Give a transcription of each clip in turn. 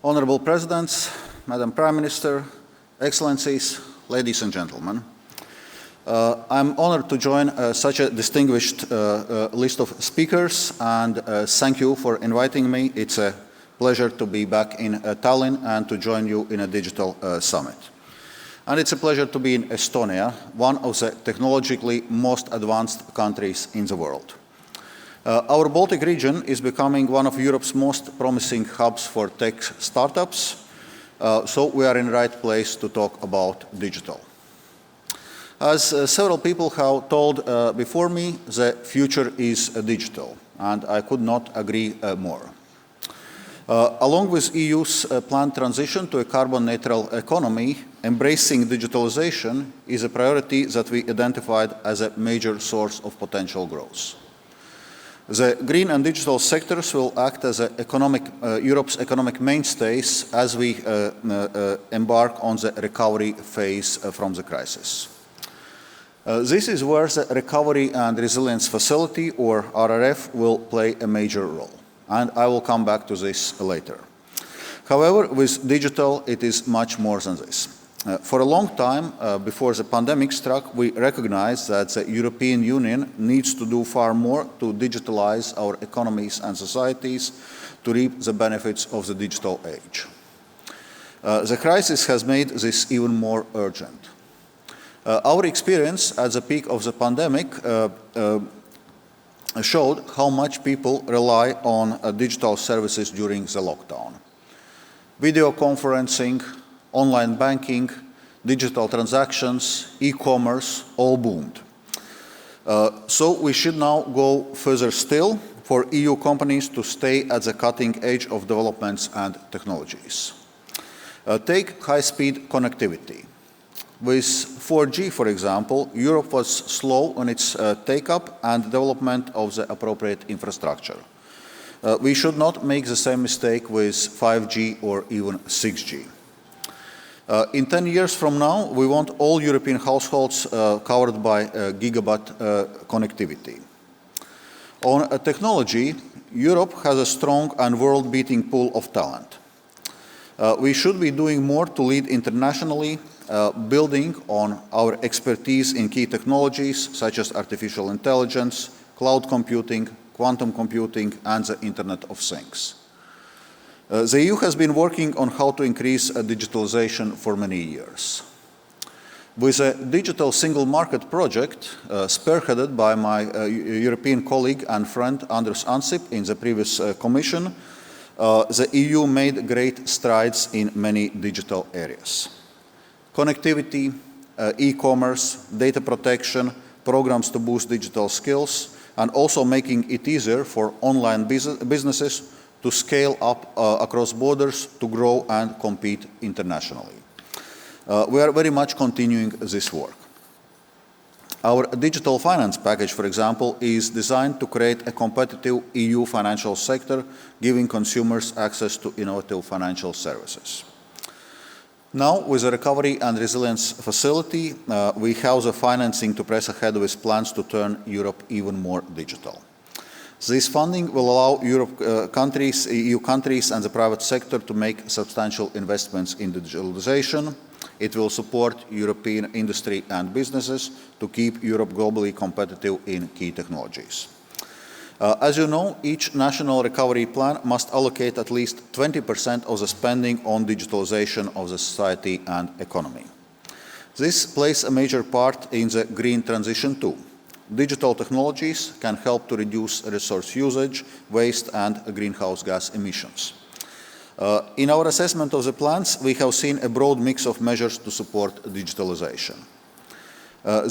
Honorable Presidents, Madam Prime Minister, Excellencies, ladies and gentlemen. I'm honored to join such a distinguished list of speakers, and thank you for inviting me. It's a pleasure to be back in Tallinn and to join you in a digital summit. And it's a pleasure to be in Estonia, one of the technologically most advanced countries in the world. Our Baltic region is becoming one of Europe's most promising hubs for tech startups, so we are in the right place to talk about digital. As several people have told before me, the future is digital, and I could not agree more. Along with EU's planned transition to a carbon-neutral economy, embracing digitalization is a priority that we identified as a major source of potential growth. The green and digital sectors will act as Europe's economic mainstays as we embark on the recovery phase from the crisis. This is where the Recovery and Resilience Facility, or RRF, will play a major role, and I will come back to this later. However, with digital, it is much more than this. For a long time, before the pandemic struck, we recognized that the European Union needs to do far more to digitalize our economies and societies to reap the benefits of the digital age. The crisis has made this even more urgent. Our experience at the peak of the pandemic showed how much people rely on digital services during the lockdown. Video conferencing, online banking, digital transactions, e-commerce all boomed. So we should now go further still for EU companies to stay at the cutting edge of developments and technologies. Take high-speed connectivity. With 4G, for example, Europe was slow on its take-up and development of the appropriate infrastructure. We should not make the same mistake with 5G or even 6G. In 10 years from now, we want all European households covered by gigabit connectivity. On technology, Europe has a strong and world-beating pool of talent. We should be doing more to lead internationally, building on our expertise in key technologies such as artificial intelligence, cloud computing, quantum computing, and the Internet of Things. The EU has been working on how to increase digitalization for many years. With a digital single market project spearheaded by my European colleague and friend Andrus Ansip in the previous Commission, the EU made great strides in many digital areas. Connectivity, e-commerce, data protection, programs to boost digital skills, and also making it easier for online businesses to scale up across borders, to grow and compete internationally. We are very much continuing this work. Our digital finance package, for example, is designed to create a competitive EU financial sector, giving consumers access to innovative financial services. Now, with the Recovery and Resilience Facility, we have the financing to press ahead with plans to turn Europe even more digital. This funding will allow EU countries and the private sector to make substantial investments in digitalization. It will support European industry and businesses to keep Europe globally competitive in key technologies. As you know, each national recovery plan must allocate at least 20% of the spending on digitalization of the society and economy. This plays a major part in the green transition too. Digital technologies can help to reduce resource usage, waste, and greenhouse gas emissions. In our assessment of the plans, we have seen a broad mix of measures to support digitalization.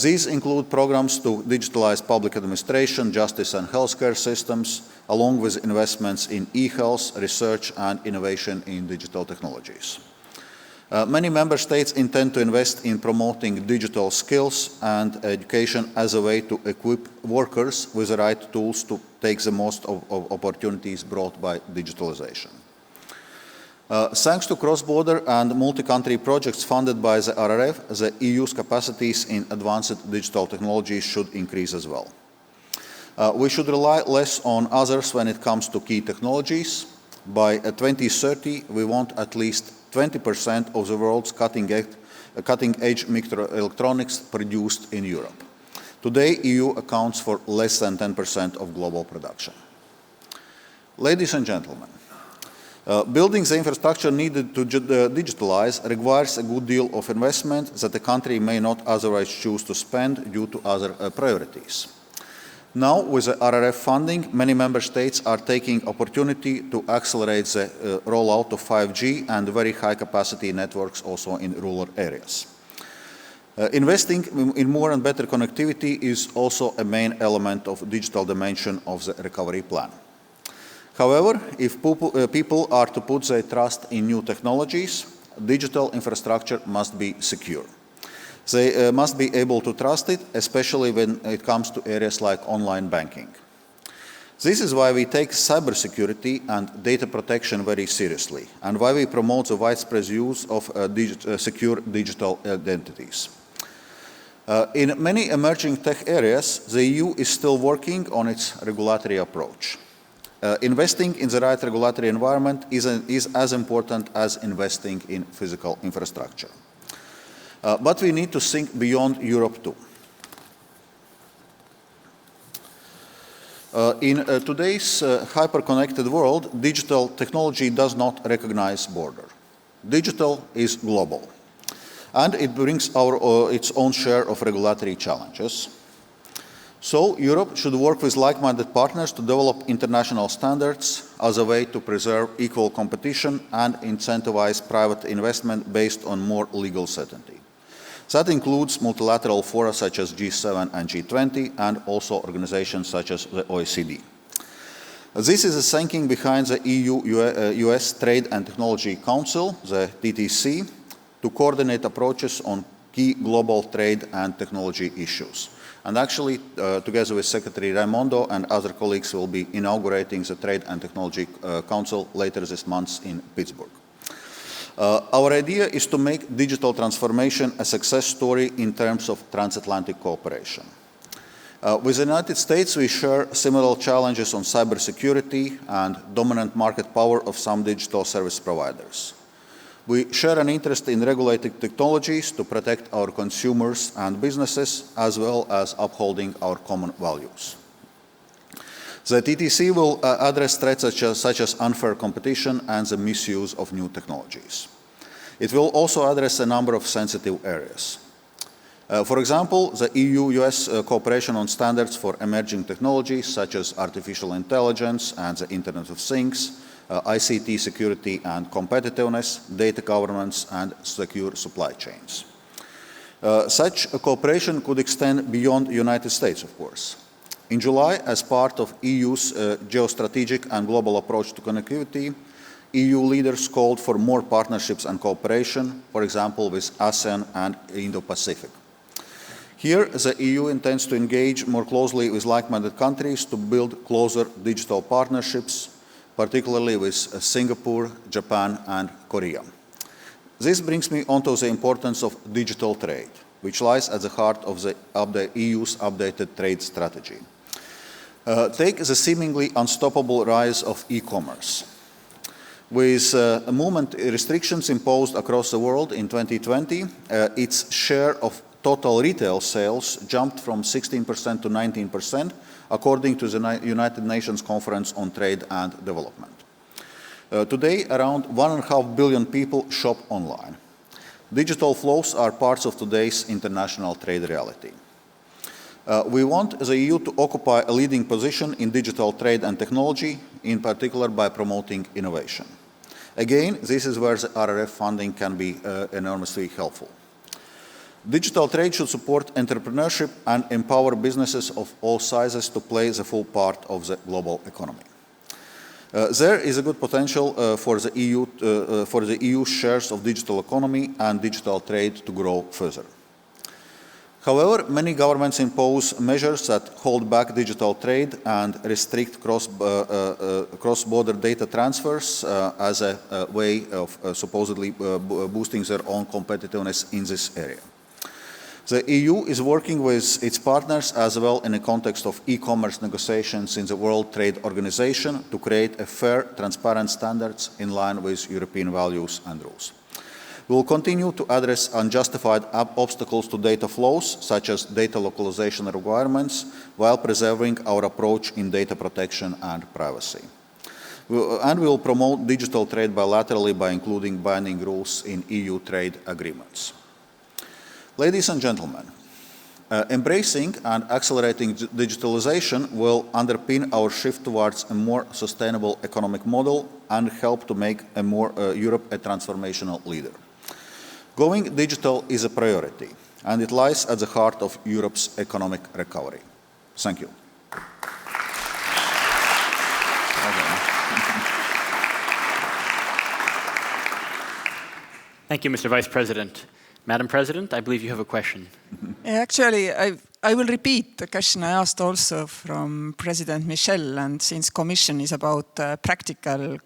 These include programs to digitalize public administration, justice and healthcare systems, along with investments in e-health, research and innovation in digital technologies. Many member states intend to invest in promoting digital skills and education as a way to equip workers with the right tools to take the most of opportunities brought by digitalization. Thanks to cross-border and multi-country projects funded by the RRF, the EU's capacities in advanced digital technologies should increase as well. We should rely less on others when it comes to key technologies. by 2030, we want at least 20% of the world's cutting-edge microelectronics produced in Europe. Today, EU accounts for less than 10% of global production. Ladies and gentlemen, building the infrastructure needed to digitalize requires a good deal of investment that the country may not otherwise choose to spend due to other priorities. Now, with the RRF funding, many member states are taking opportunity to accelerate the rollout of 5G and very high-capacity networks also in rural areas. Investing in more and better connectivity is also a main element of the digital dimension of the recovery plan. However, if people are to put their trust in new technologies, digital infrastructure must be secure. They must be able to trust it, especially when it comes to areas like online banking. This is why we take cybersecurity and data protection very seriously, and why we promote the widespread use of secure digital identities. In many emerging tech areas, the EU is still working on its regulatory approach. Investing in the right regulatory environment is as important as investing in physical infrastructure. But we need to think beyond Europe too. In today's hyper-connected world, digital technology does not recognize borders. Digital is global, and it brings its own share of regulatory challenges. So Europe should work with like-minded partners to develop international standards as a way to preserve equal competition and incentivize private investment based on more legal certainty. That includes multilateral fora such as G7 and G20, and also organizations such as the OECD. This is the thinking behind the EU-US Trade and Technology Council, the TTC, to coordinate approaches on key global trade and technology issues. And actually, together with Secretary Raimondo and other colleagues, will be inaugurating the Trade and Technology Council later this month in Pittsburgh. Our idea is to make digital transformation a success story in terms of transatlantic cooperation. With the United States, we share similar challenges on cybersecurity and dominant market power of some digital service providers. We share an interest in regulated technologies to protect our consumers and businesses, as well as upholding our common values. The TTC will address threats such as unfair competition and the misuse of new technologies. It will also address a number of sensitive areas. For example, the EU-US cooperation on standards for emerging technologies such as artificial intelligence and the Internet of Things, ICT security and competitiveness, data governance, and secure supply chains. Such a cooperation could extend beyond the United States, of course. In July, as part of EU's geostrategic and global approach to connectivity, EU leaders called for more partnerships and cooperation, for example, with ASEAN and Indo-Pacific. Here, the EU intends to engage more closely with like-minded countries to build closer digital partnerships, particularly with Singapore, Japan, and Korea. This brings me onto the importance of digital trade, which lies at the heart of the EU's updated trade strategy. Take the seemingly unstoppable rise of e-commerce. With movement restrictions imposed across the world in 2020, its share of total retail sales jumped from 16% to 19%, according to the United Nations Conference on Trade and Development. Today, around 1.5 billion people shop online. Digital flows are parts of today's international trade reality. We want the EU to occupy a leading position in digital trade and technology, in particular by promoting innovation. Again, this is where the RRF funding can be enormously helpful. Digital trade should support entrepreneurship and empower businesses of all sizes to play the full part of the global economy. There is a good potential for the EU shares of digital economy and digital trade to grow further. However, many governments impose measures that hold back digital trade and restrict cross-border data transfers as a way of supposedly boosting their own competitiveness in this area. The EU is working with its partners as well in the context of e-commerce negotiations in the World Trade Organization to create a fair, transparent standards in line with European values and rules. We will continue to address unjustified obstacles to data flows, such as data localization requirements, while preserving our approach in data protection and privacy. And we will promote digital trade bilaterally by including binding rules in EU trade agreements. Ladies and gentlemen, embracing and accelerating digitalization will underpin our shift towards a more sustainable economic model and help to make Europe a transformational leader. Going digital is a priority, and it lies at the heart of Europe's economic recovery. Thank you. Thank you, Mr. Vice President. Madam President, I believe you have a question. Actually, I will repeat the question I asked also from President Michel, and since Commission is about practical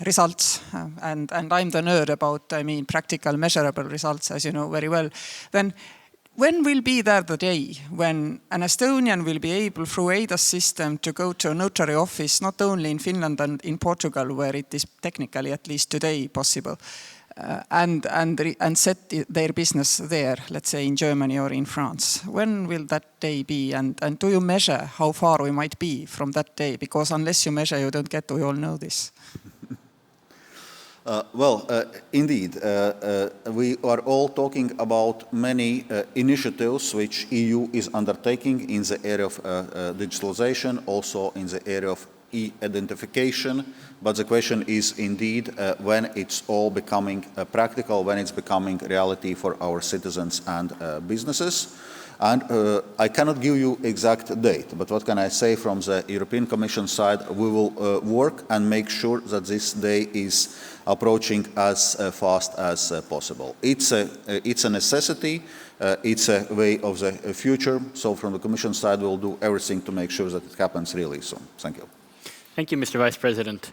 results, and I'm the nerd about, practical measurable results, as you know very well, then when will be there the day when an Estonian will be able, through EIDAS system, to go to a notary office, not only in Finland and in Portugal, where it is technically, at least today, possible, and set their business there, let's say in Germany or in France? When will that day be? And do you measure how far we might be from that day? Because unless you measure, you don't get to. We all know this. Indeed, we are all talking about many initiatives which EU is undertaking in the area of digitalization, also in the area of e-identification, but the question is indeed when it's all becoming practical, when it's becoming reality for our citizens and businesses. And I cannot give you exact date, but what can I say from the European Commission side? We will work and make sure that this day is approaching as fast as possible. It's a necessity, it's a way of the future, so from the Commission side we'll do everything to make sure that it happens really soon. Thank you. Thank you, Mr. Vice President.